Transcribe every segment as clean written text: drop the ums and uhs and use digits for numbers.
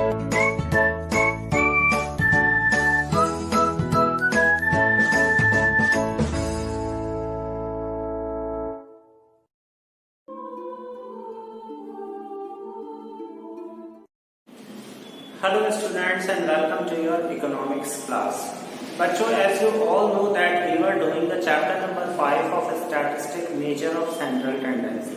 Hello students and welcome to your economics class. बच्चों, as you all know that we were doing the chapter number 5 of statistic measure of central tendency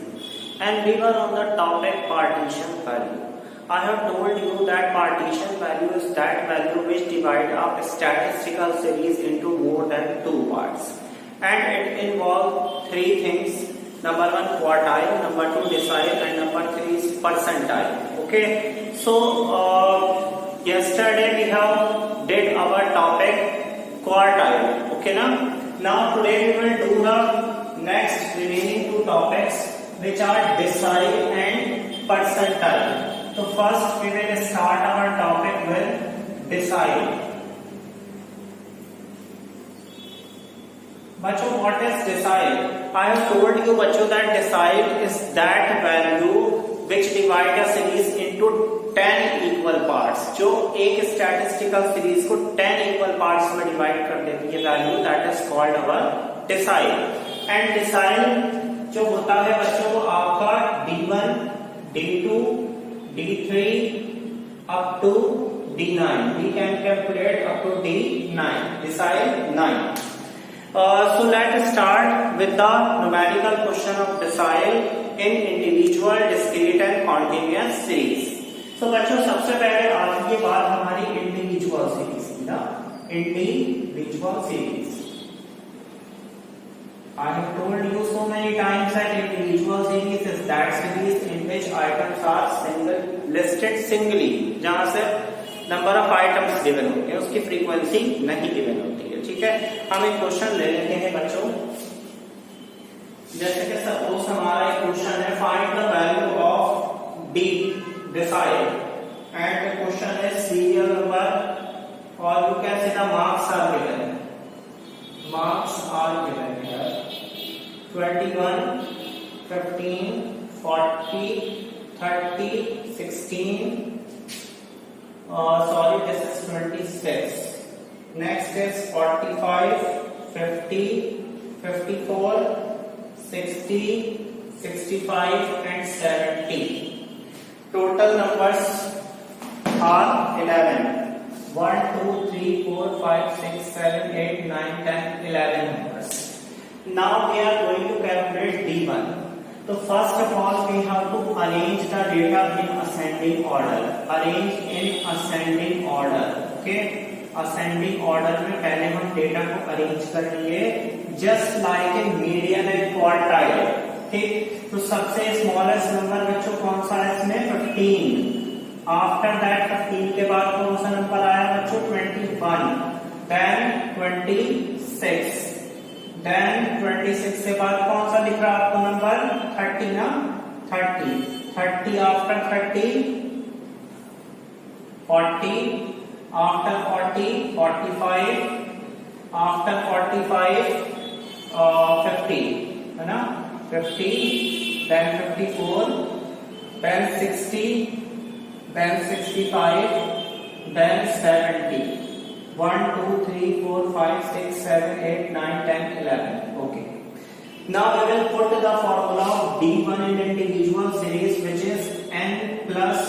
and we were on the topic partition value. I have told you that partition value is that value which divide a statistical series into more than two parts and it involves three things. Number 1 quartile, number 2 decile and number 3 is percentile. Okay, so yesterday we have did our topic quartile. Okay, now today we will do the next remaining two topics which are decile and percentile. So first we will start our topic with decile. बच्चों, what is decile? I have told you बच्चों that decile is that value which divide a series into 10 equal parts. जो एक statistical series को 10 equal parts में divide कर देती है value, that is called our decile. And decile जो होता है बच्चों वो आपका D1, D2, D3 up to D9. We can calculate up to D9. Decile 9. So let's start with the numerical question of decile in individual, discrete and continuous series. So बच्चों, सबसे पहले आज की बात हमारी इंडिविजुअल सीरीज की ना. Individual series I have told you so many times that individual series is that series in which items are listed singly, जहां से नंबर ऑफ आइटम्स गिवन होते हैं, उसकी फ्रीक्वेंसी नहीं गिवन होती है. ठीक है, हम एक क्वेश्चन ले लेते हैं बच्चों. जैसे कि सपोज हमारा एक क्वेश्चन है, find the value of D decile and the question is serial number or you can say the marks are given. Marks are given here 21, 15, 40, 30, 16. Sorry, this is 26. Next is 45, 50, 54, 60, 65 and 70. Total numbers are 11. 1, 2, 3, 4, 5, 6, 7, 8, 9, 10, 11 numbers. Now we are going to calculate D1. So first of all we have to arrange the data in ascending order. Arrange in ascending order. Okay, ascending order में पहले हम data को arrange कर लेंगे just like a median and quartile. ठीक, तो सबसे smallest number बच्चों कौन सा है इसमें? 15. आफ्टर दैट 15 के बाद कौन सा नंबर आया बच्चों? 21. देन 26. देन 26 के बाद कौन सा दिख रहा है आपको नंबर? 30 ना. 30 आफ्टर 30 40 आफ्टर 40 45 आफ्टर 45 50 है ना. 50, then 54, then 60, then 65, then 70. 1, 2, 3, 4, 5, 6, 7, 8, 9, 10, 11. Okay. Now we will put the formula of D1 in individual series, which is n plus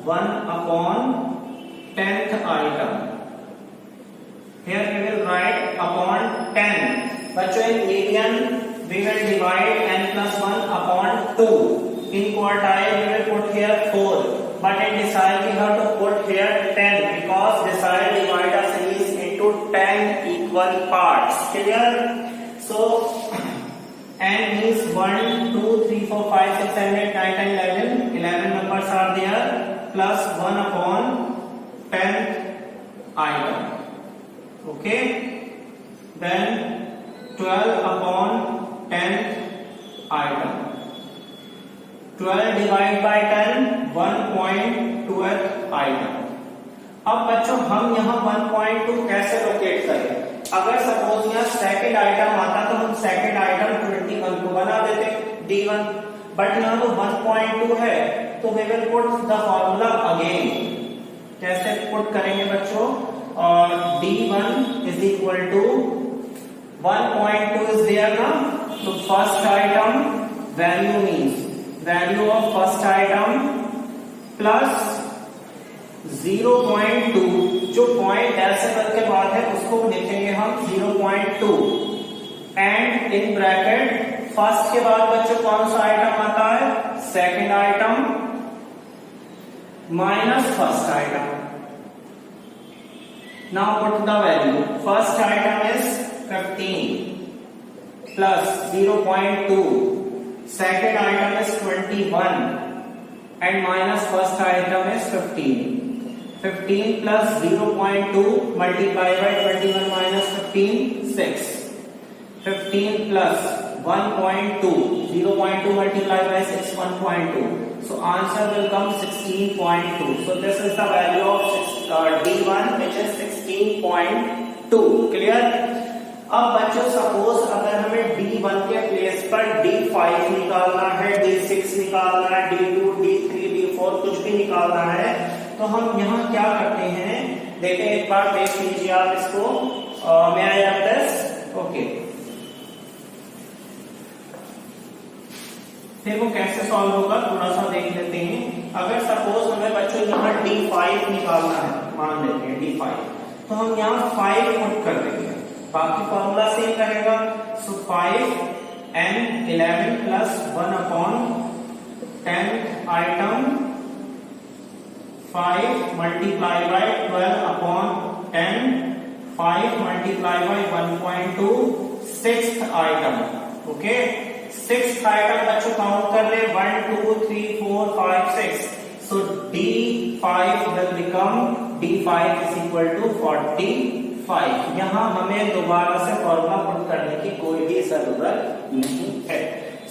1 upon 10th item. Here we will write upon 10. बच्चों, in median we will divide n plus 1 upon 2. In quartile we will put here 4, but in decile we have to put here 10 because decile divide a series into 10 equal parts. Clear? So n means 1, 2, 3, 4, 5, 6, 7, 8, 9, 10, 11. 11 numbers are there plus 1 upon 10th item. Okay, then 12 upon 10th item. 12 divided by 10 1.12th item. अब बच्चों हम यहाँ 1.2 कैसे locate करें? अगर suppose यहाँ second item आता तो हम सेकंड आइटम 21 को बना देते D1, बट यहाँ तो 1.2 है तो we will put the formula again. कैसे पुट करेंगे बच्चों? और D1 is equal to 1.2 is there ना, तो first item value means value of first item plus 0.2, जो पॉइंट डेसिमल के बाद है उसको लिखेंगे हम 0.2 एंड इन ब्रैकेट फर्स्ट के बाद बच्चों कौन सा आइटम आता है? Second item minus first item. Now put the value. First item is 15 plus 0.2, second item is 21 and minus first item is 15. 15 plus 0.2 multiplied by 21 minus 15, 6. 15 plus 1.2, 0.2 multiplied by 6, 1.2. So answer will come 16.2. So this is the value of D1, which is 16.2. Clear? अब बच्चों suppose अगर हमें D1 के place पर D5 निकालना है, D6 निकालना है, D2, D3, D4 कुछ भी निकालना है, तो हम यहाँ क्या करते हैं? देखें एक बार, देख लीजिए आप इसको. मैं आई हैव दिस. ओके, फिर वो कैसे सॉल्व होगा थोड़ा सा देख लेते हैं. अगर सपोज हमें बच्चों यहाँ D5 निकालना है, मान लेते हैं D5, तो हम यहाँ 5 पुट कर देंगे, बाकी फॉर्मूला सेम रहेगा. सो 5 and 11 plus 1 upon 10th item, 5 multiplied by 12 upon 10, 5 multiplied by 1.2, 6th item. Okay, 6th item बच्चों काउंट कर ले, 1 2 3 4 5 6. So D5 will become D5 is equal to 45. यहां हमें दोबारा से फॉर्मूला पुट करने की कोई भी जरूरत नहीं है.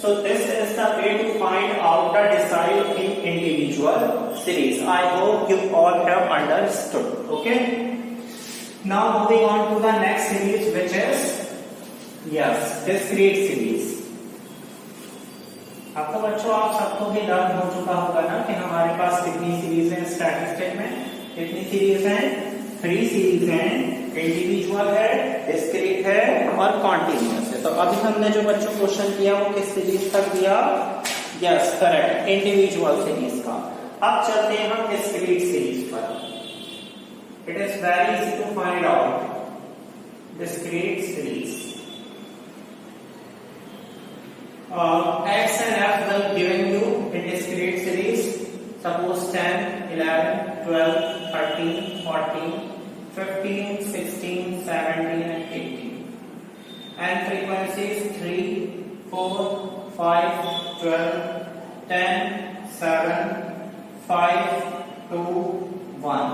So this is the way to find out the decile in individual series. I hope you all have understood. Okay. Now moving on to the next series, which is discrete series. अब तो बच्चों आप सबको भी learn हो चुका होगा ना कि हमारे पास कितनी सीरीज है स्टैटिस्टिक में. कितनी सीरीज हैं? 3 सीरीज हैं. इंडिविजुअल है, डिस्क्रीट है और कॉन्टिन्यूअस है. तो अभी हमने जो बच्चों क्वेश्चन किया वो किस सीरीज तक दिया? यस, करेक्ट, इंडिविजुअल सीरीज का. अब चलते हैं हम डिस्क्रीट सीरीज पर. It is very easy to find out discrete series. X and F will given you in discrete series. Suppose 10, 11, 12, 13, 14, 15, 16, 17 and 18. And frequencies 3, 4, 5, 12, 10, 7, 5, 2, 1.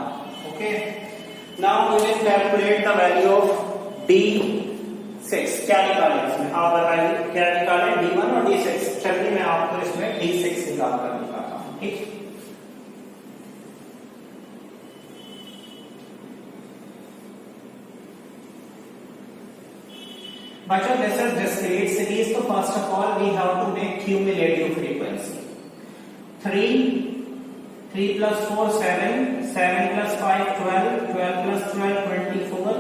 Okay. Now we will calculate the value of D6. क्या निकालें इसमें? आप बताइए क्या निकालें, D1 और D6. चलिए मैं आपको इसमें D6 निकाल कर दिखाता हूँ. ठीक, बच्चों दिस इज डिस्क्रीट सीरीज. तो first of all we have to make cumulative frequency. 3 plus 4 7, 7 plus 5 12, 12 plus 12 24,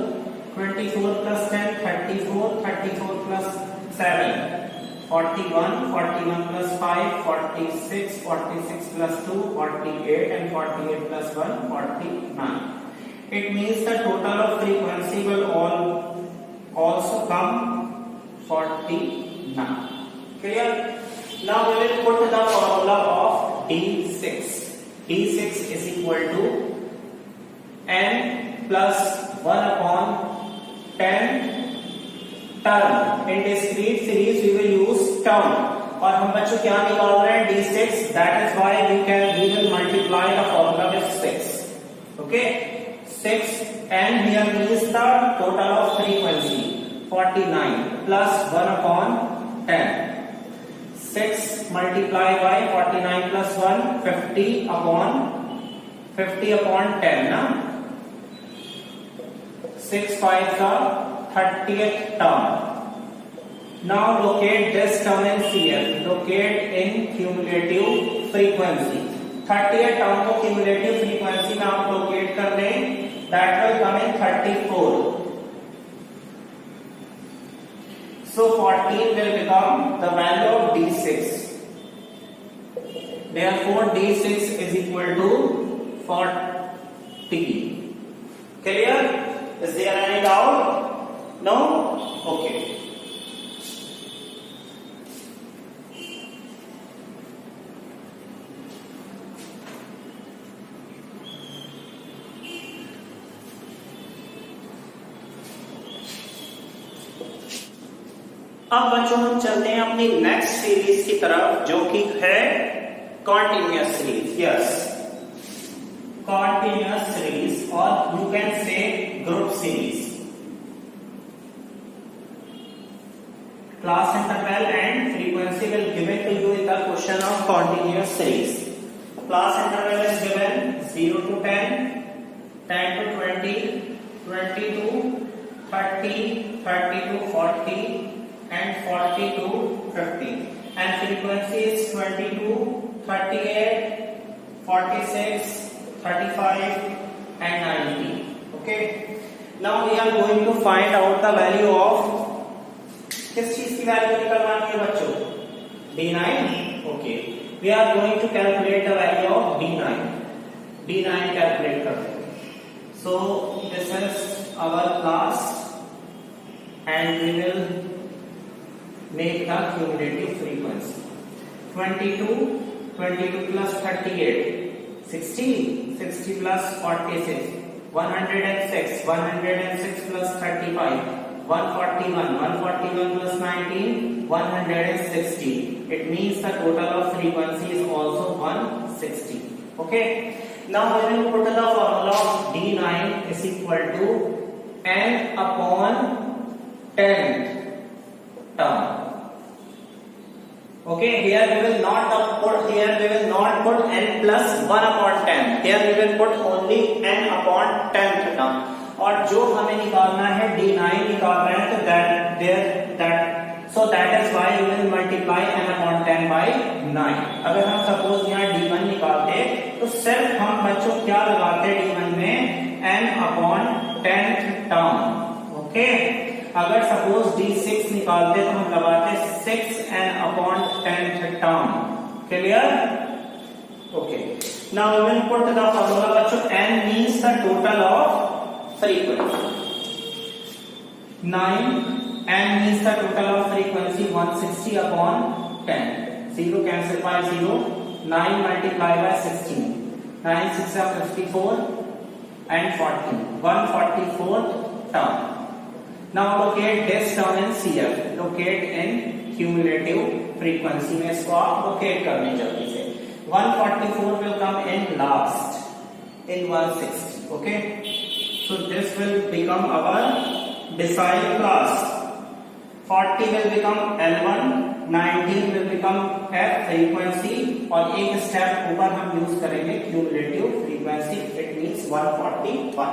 24 plus 10 34, 34 plus 7 41, 41 plus 5 46, 46 plus 2 48 and 48 plus 1 49. It means the total of frequency will also come 49. Clear? Now we will put the formula of D6. D6 is equal to n plus 1 upon 10 term. In discrete series we will use term. और हम बच्चों क्या निकाल रहे हैं? D6. That is why we will multiply the formula with 6. Okay? 6 and here means the total of frequency 49 plus 1 upon 10. 6 multiplied by 49 plus 1 50 upon 10 ना. 6 5s are 30th term. Now locate this term in CF. Locate in cumulative frequency. 30th term को cumulative frequency में आप locate कर लें, that will come in 34. So 14 will become the value of D6. Therefore D6 is equal to 40. Clear? Is there any doubt? No? Okay. अब बच्चों हम चलते हैं अपनी नेक्स्ट सीरीज की तरफ, जो कि है continuous series. Yes, continuous series, और you can say group series. Class interval and frequency will given to you in the question of continuous series. Class interval is given 0 to 10, 10 to 20, 20 to 30, 30 to 40, and 40 to 50, and frequency is 22, 38, 46, 35 and 90. Okay, now we are going to find out the value of, किस चीज की value निकालनी है बच्चों? D9. Okay, we are going to calculate the value of D9. D9 calculate करते हैं. So this is our class and we will make the cumulative frequency. 22 plus 38, 60, 60 plus 46, 106, 106 plus 35, 141, 141 plus 19, 160. It means the total of frequency is also 160. Okay, now we will put the formula of D9 is equal to n upon 10th term. Okay, here we will not put n plus 1 upon 10. Here we will put only n upon 10th term. और जो हमें निकालना है D9 निकाल रहे हैं, तो that is why we will multiply n upon 10 by 9. अगर हम सपोज यहाँ D1 निकालते तो सिर्फ हम बच्चों क्या लगाते D1 में n upon 10th term. Okay, अगर सपोज D6 निकालते तो हम लगाते 6n upon 10th term. Clear? Okay. Now we will put the formula बच्चों. n means the total of frequency. 9. n means the total of frequency 160 upon 10. 0 cancel by 0. 9 multiplied by 16. 9 6 are 54 and 40. 144 term. Now locate this term in CF. Locate in cumulative frequency में इसको आप locate करने जल्दी से. 144 will come in last in 160. Okay, so this will become our decile class. 40 will become L1, 19 will become F frequency, और एक step ऊपर हम यूज करेंगे cumulative frequency. It means 141.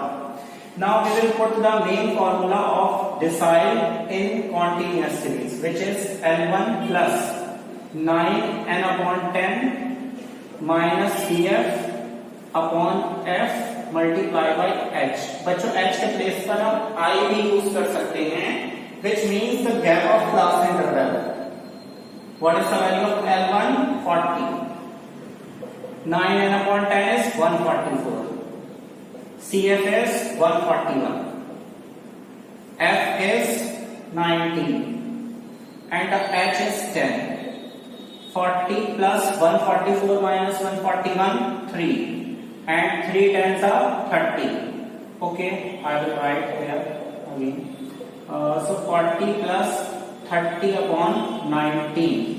Now we will put the main formula of decile in continuous series, which is L1 plus 9n upon 10 minus CF upon F multiplied by H. बच्चों H के place पर हम I भी use कर सकते हैं, which means the gap of class interval. What is the value of L1? 40. 9n upon 10 is 144. CF is 141, F is 19, and the H is 10. 40 plus 144 minus 141, 3, and 3 tens are 30. Okay, I will write here again. So 40 plus 30 upon 19.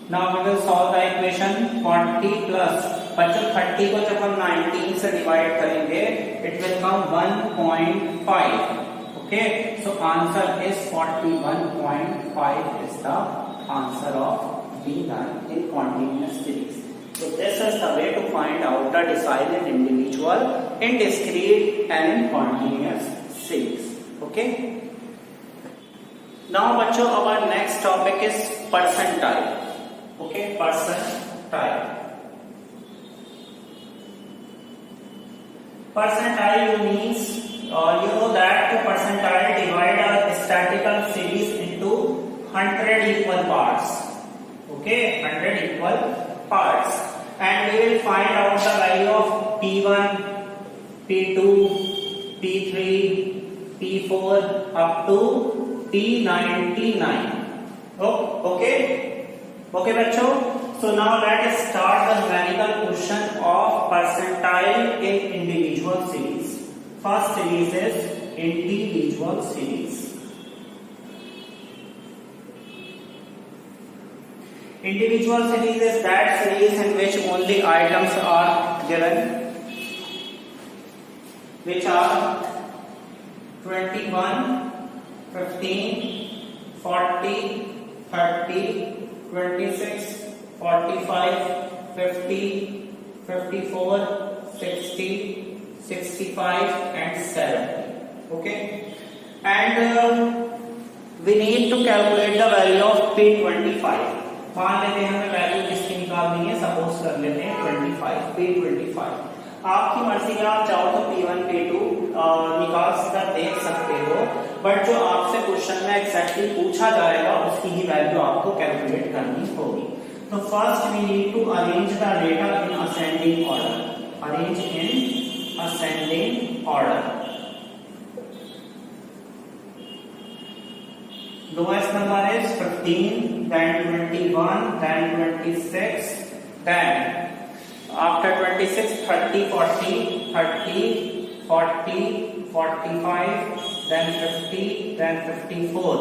Now we will solve the equation. 40 plus, बच्चों 30 को जब हम 19 से divide करेंगे, it will come 1.5. Okay, so answer is 41.5 is the answer of D9 in continuous series. So this is the way to find out the decile in individual, in discrete and in continuous series. Okay. Now बच्चों our next topic is percentile. Okay, percentile. Percentile means you know that percentile divide a statistical series into 100 equal parts. Okay, 100 equal parts, and we will find out the value of P1, P2, P3, P4 up to P99. Okay, okay बच्चों. So now let us start the numerical question of percentile in individual series. First series is individual series. Individual series is that series in which only items are given, which are 21, 15, 40, 30, 26, 45, 50, 54, 60, 65 and 70. Okay, and we need to calculate the value of P25. मान लेते हैं हमें value किसकी निकालनी है, suppose कर लेते हैं 25, P25. आपकी मर्जी है, आप चाहो तो P1, P2 निकाल कर देख सकते हो, बट जो आपसे क्वेश्चन में एक्जैक्टली पूछा जाएगा उसकी ही वैल्यू आपको कैलकुलेट करनी होगी. तो first we need to arrange the data in ascending order. Arrange in ascending order. Lowest number is 15, then 21, then 26, then after 26, 30, 40, 30, 40, 45, then 50, then 54.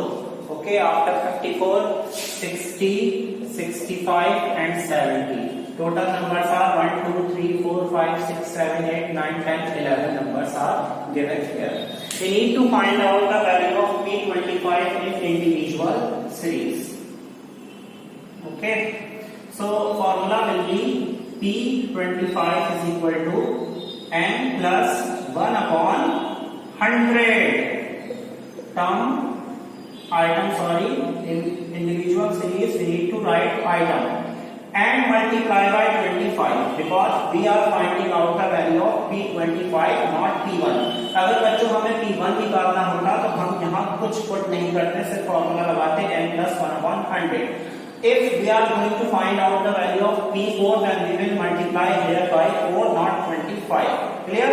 Okay, after 54, 60, 65 and 70. Total numbers are 1, 2, 3, 4, 5, 6, 7, 8, 9, 10, 11 numbers are given here. We need to find out the value of P25 in individual series. Okay, so formula will be P25 is equal to n plus 1 upon 100 term item, sorry, in individual series we need to write item and multiply by 25 because we are finding out the value of P25 not P1. अगर बच्चों हमें P1 निकालना होता तो हम यहाँ कुछ put नहीं करते, सिर्फ फॉर्मूला लगाते n plus 1 upon 100. If we are going to find out the value of P4, then we will multiply here by 4 not 25. Clear?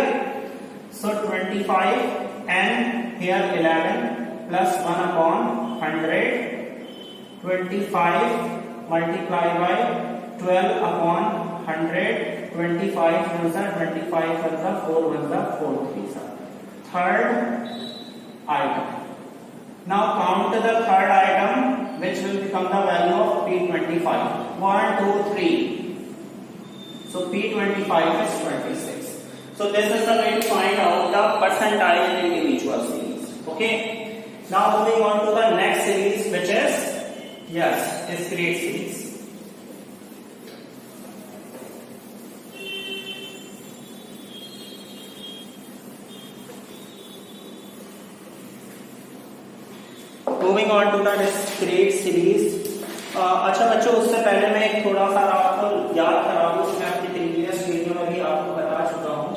So 25 and here 11 plus 1 upon 100. 25 multiply by 12 upon 100. 25 is 25 is 4 is 4 3 is. Third item. Now count the third item, which will become the value of P25. 1, 2, 3. So P25 is 26. So this is the way to find out the percentile in individual series. Okay. Now moving on to the next series, which is discrete series. Moving on to the discrete series. अच्छा बच्चों, उससे पहले मैं एक थोड़ा सा आपको याद करा दूं, मैं अपनी प्रीवियस वीडियो में भी आपको बता चुका हूं.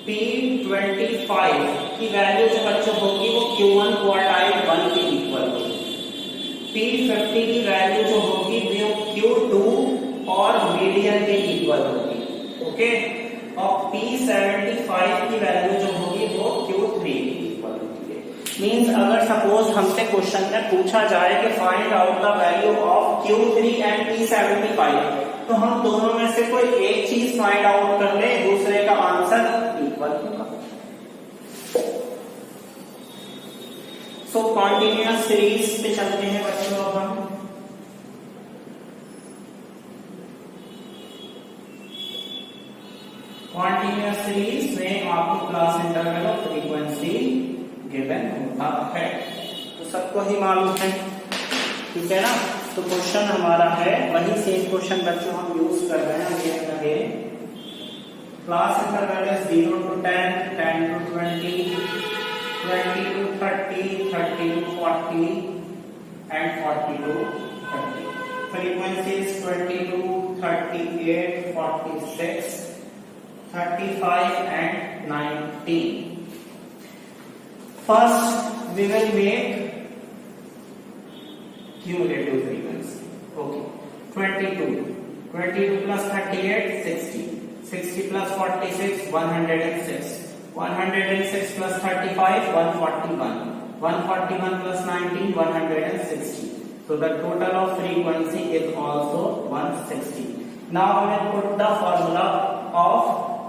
P25 की वैल्यू जो बच्चों होगी वो Q1 क्वार्टाइल 1 के इक्वल होगी. P50 की वैल्यू जो होगी वो Q2 और मीडियन के इक्वल होगी. ओके, और P75 की वैल्यू जो होगी वो Q3 की इक्वल होगी. मींस अगर सपोज हमसे क्वेश्चन में पूछा जाए कि find out the value of Q3 and P75, तो हम दोनों में से कोई एक चीज फाइंड आउट कर ले, दूसरे का आंसर इक्वल होगा. सो कॉन्टिन्यूअस सीरीज पे चलते हैं बच्चों. अब हम कॉन्टिन्यूअस सीरीज में आपको क्लास इंटरवल और फ्रीक्वेंसी गिवन होता है, तो सबको ही मालूम है. ठीक है ना. तो क्वेश्चन हमारा है वही सेम क्वेश्चन बच्चों हम यूज कर रहे हैं. Class interval is 0 to 10, 10 to 20, 20 to 30, 30 to 40 and 40 to 30. frequency is 22, 38, 46, 35 and 19. First we will make cumulative frequency. Okay, 22 plus 38, 60. 60 plus 46, 106. 106 plus 35, 141. 141 plus 19, 160. So the total of frequency is also 160. Now I will put the formula of,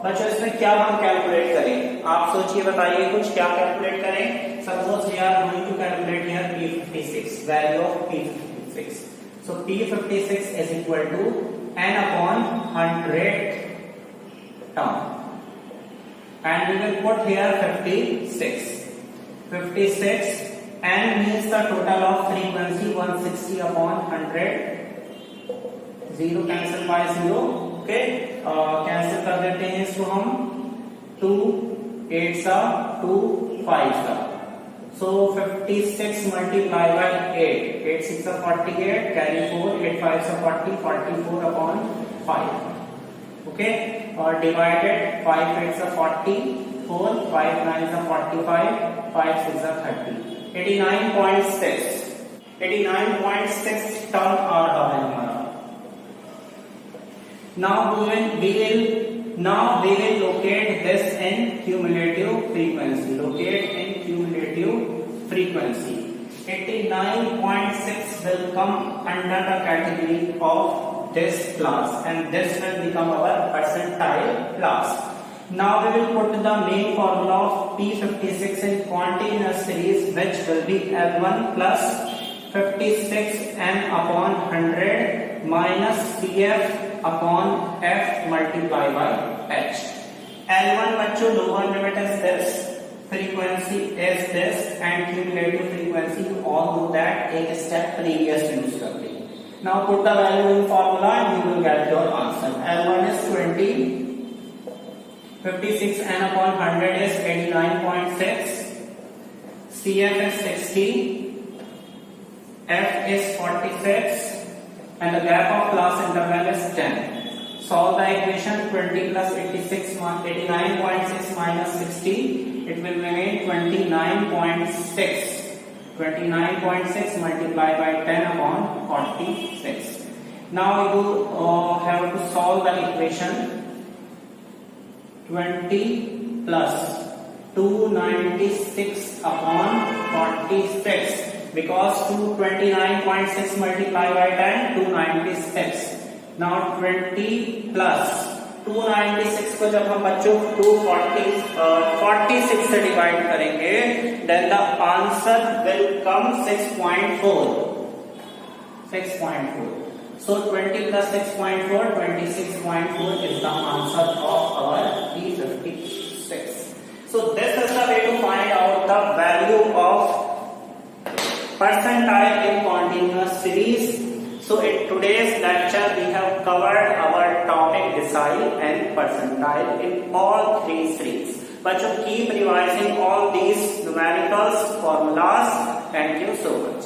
बच्चों इसमें क्या हम calculate करें, आप सोचिए बताइए कुछ, क्या कैलकुलेट करें. Suppose we are going to calculate here P56, value of P56. So P56 is equal to n upon 100 term, and we will put here 56. 56 n means the total of frequency 160 upon 100. 0 cancel by 0. Okay, cancel कर देते हैं इसको हम. 2 8 सा 2 5 सा. So 56 multiplied by 8. 8 6 are 48. Carry 4. 8 5 are 40. 44 upon 5. Okay, divided 5 8 are 40. 4 5 9 are 45. 5 6 are 30. 89.6. 89.6 term आ रहा है हमारा. Now we will locate this in cumulative frequency. Locate in cumulative frequency. 89.6 will come under the category of this class, and this will become our percentile class. Now we will put the main formula of P56 in continuous series, which will be L1 plus 56 n upon 100 minus Pf upon f multiplied by h. L1 बच्चों lower limit is this, frequency is this, and cumulative frequency you all know that एक step previous use करते हैं. Now put the value in formula and you will get your answer. L1 is 20, 56 n upon 100 is 89.6, Cf is 60, f is 46, and the gap of class interval is 10. Solve the equation. 20 plus 89.6 minus 60, it will remain 29.6. 29.6 multiplied by 10 upon 46. Now you have to solve the equation. 20 plus 296 upon 46. Because 229.6 multiplied by 10, 296. Now 20 plus 296 को जब हम बच्चों 46 से divide करेंगे, then the answer will come 6.4. 6.4. So 20 plus 6.4, 26.4 is the answer of our P56. So this is the way to find out the value of percentile in continuous series. So in today's lecture we have covered our topic decile and percentile in all three series. But you keep revising all these numericals, formulas. Thank you so much.